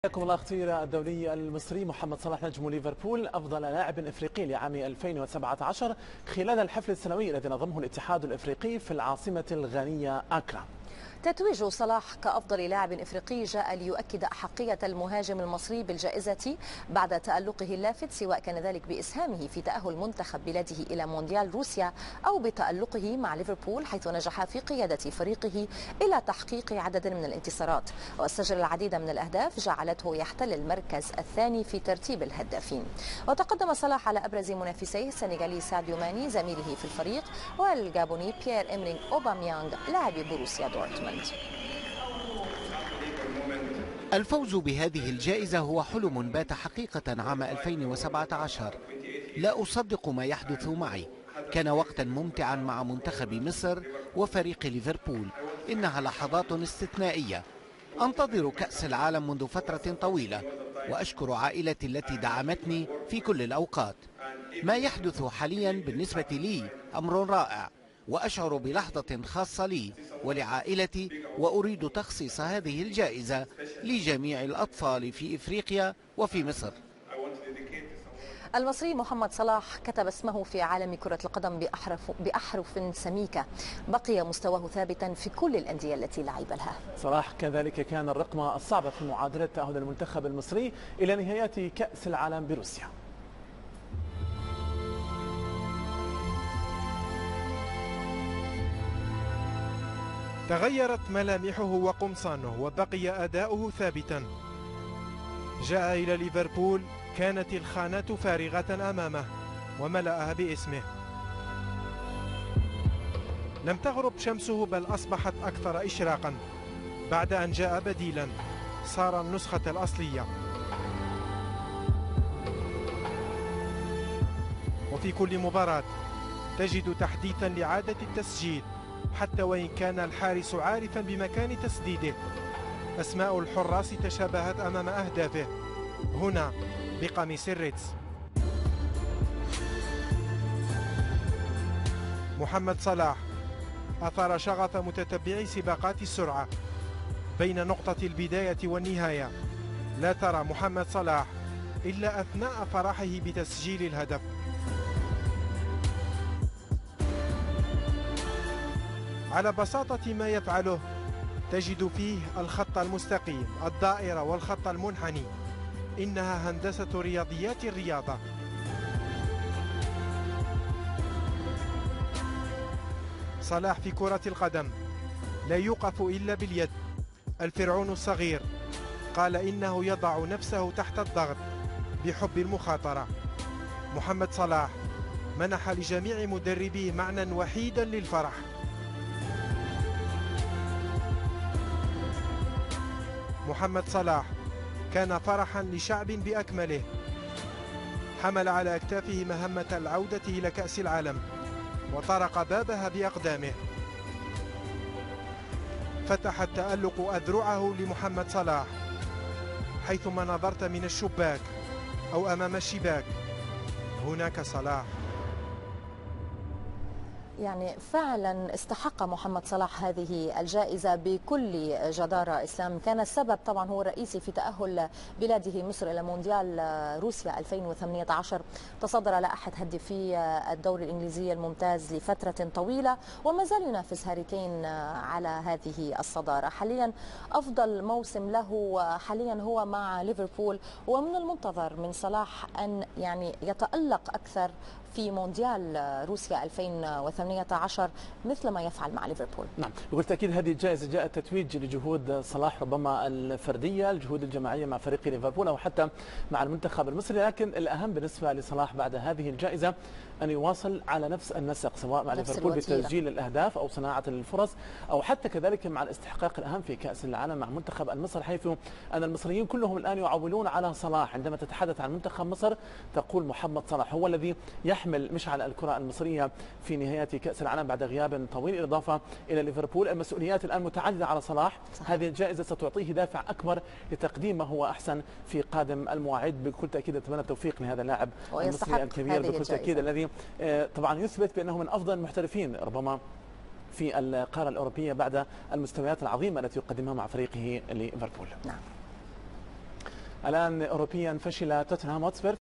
حياكم الله. اختير الدولي المصري محمد صلاح نجم ليفربول أفضل لاعب إفريقي لعام 2017 خلال الحفل السنوي الذي نظمه الاتحاد الإفريقي في العاصمة الغانية أكرا. تتويج صلاح كأفضل لاعب إفريقي جاء ليؤكد أحقية المهاجم المصري بالجائزة بعد تألقه اللافت، سواء كان ذلك بإسهامه في تأهل منتخب بلاده إلى مونديال روسيا أو بتألقه مع ليفربول، حيث نجح في قيادة فريقه إلى تحقيق عدد من الانتصارات وسجل العديد من الأهداف جعلته يحتل المركز الثاني في ترتيب الهدافين. وتقدم صلاح على أبرز منافسيه السنغالي ساديو ماني زميله في الفريق والجابوني بيير إمرينغ أوباميانغ لاعب بروسيا دورتموند. الفوز بهذه الجائزة هو حلم بات حقيقة عام 2017. لا أصدق ما يحدث معي. كان وقتا ممتعا مع منتخب مصر وفريق ليفربول. إنها لحظات استثنائية. أنتظر كأس العالم منذ فترة طويلة وأشكر عائلتي التي دعمتني في كل الأوقات. ما يحدث حاليا بالنسبة لي أمر رائع، وأشعر بلحظة خاصة لي ولعائلتي، وأريد تخصيص هذه الجائزة لجميع الأطفال في إفريقيا وفي مصر. المصري محمد صلاح كتب اسمه في عالم كرة القدم بأحرف سميكة، بقي مستواه ثابتا في كل الأندية التي لعب لها. صلاح كذلك كان الرقم الصعب في معادلة تأهل المنتخب المصري إلى نهايات كأس العالم بروسيا. تغيرت ملامحه وقمصانه وبقي أداؤه ثابتا. جاء إلى ليفربول، كانت الخانات فارغة أمامه وملأها باسمه. لم تغرب شمسه، بل أصبحت أكثر إشراقا بعد أن جاء بديلا، صار النسخة الأصلية. وفي كل مباراة تجد تحديثا لعادة التسجيل، حتى وإن كان الحارس عارفا بمكان تسديده. أسماء الحراس تشابهت أمام أهدافه، هنا بقميص الريدز. محمد صلاح أثار شغف متتبعي سباقات السرعة. بين نقطة البداية والنهاية لا ترى محمد صلاح إلا أثناء فرحه بتسجيل الهدف. على بساطة ما يفعله تجد فيه الخط المستقيم، الدائرة والخط المنحني. إنها هندسة رياضيات الرياضة. صلاح في كرة القدم لا يوقف إلا باليد. الفرعون الصغير قال إنه يضع نفسه تحت الضغط بحب المخاطرة. محمد صلاح منح لجميع مدربيه معنى وحيدا للفرح. محمد صلاح كان فرحا لشعب بأكمله. حمل على أكتافه مهمة العودة إلى كأس العالم وطرق بابها بأقدامه. فتح التألق أذرعه لمحمد صلاح. حيثما نظرت من الشباك أو أمام الشباك هناك صلاح. يعني فعلا استحق محمد صلاح هذه الجائزة بكل جدارة. إسلام كان السبب طبعا هو الرئيسي في تأهل بلاده مصر إلى مونديال روسيا 2018. تصدر لائحة هدافي الدوري الإنجليزي الممتاز لفترة طويلة وما زال ينافس هاري كين على هذه الصدارة. حاليا أفضل موسم له حاليا هو مع ليفربول، ومن المنتظر من صلاح أن يعني يتألق أكثر في مونديال روسيا 2018 مثل ما يفعل مع ليفربول. نعم، وبالتأكيد هذه الجائزة جاءت تتويج لجهود صلاح، ربما الفردية، الجهود الجماعية مع فريق ليفربول أو حتى مع المنتخب المصري، لكن الأهم بالنسبة لصلاح بعد هذه الجائزة أن يواصل على نفس النسق، سواء مع ليفربول بتسجيل الأهداف أو صناعة الفرص، أو حتى كذلك مع الاستحقاق الأهم في كأس العالم مع منتخب المصر، حيث أن المصريين كلهم الآن يعولون على صلاح. عندما تتحدث عن منتخب مصر تقول محمد صلاح هو الذي يحمل مشعل الكرة المصرية في نهاية كأس العالم بعد غياب طويل، إضافة إلى ليفربول. المسؤوليات الآن متعددة على صلاح. هذه الجائزة ستعطيه دافع أكبر لتقديم ما هو أحسن في قادم المواعيد. بكل تأكيد أتمنى التوفيق لهذا اللاعب المصري الكبير بكل تأكيد، الذي طبعا يثبت بأنه من أفضل المحترفين ربما في القارة الأوروبية بعد المستويات العظيمة التي يقدمها مع فريقه ليفربول. نعم. الآن أوروبيا فشل توتنهام هوتسبير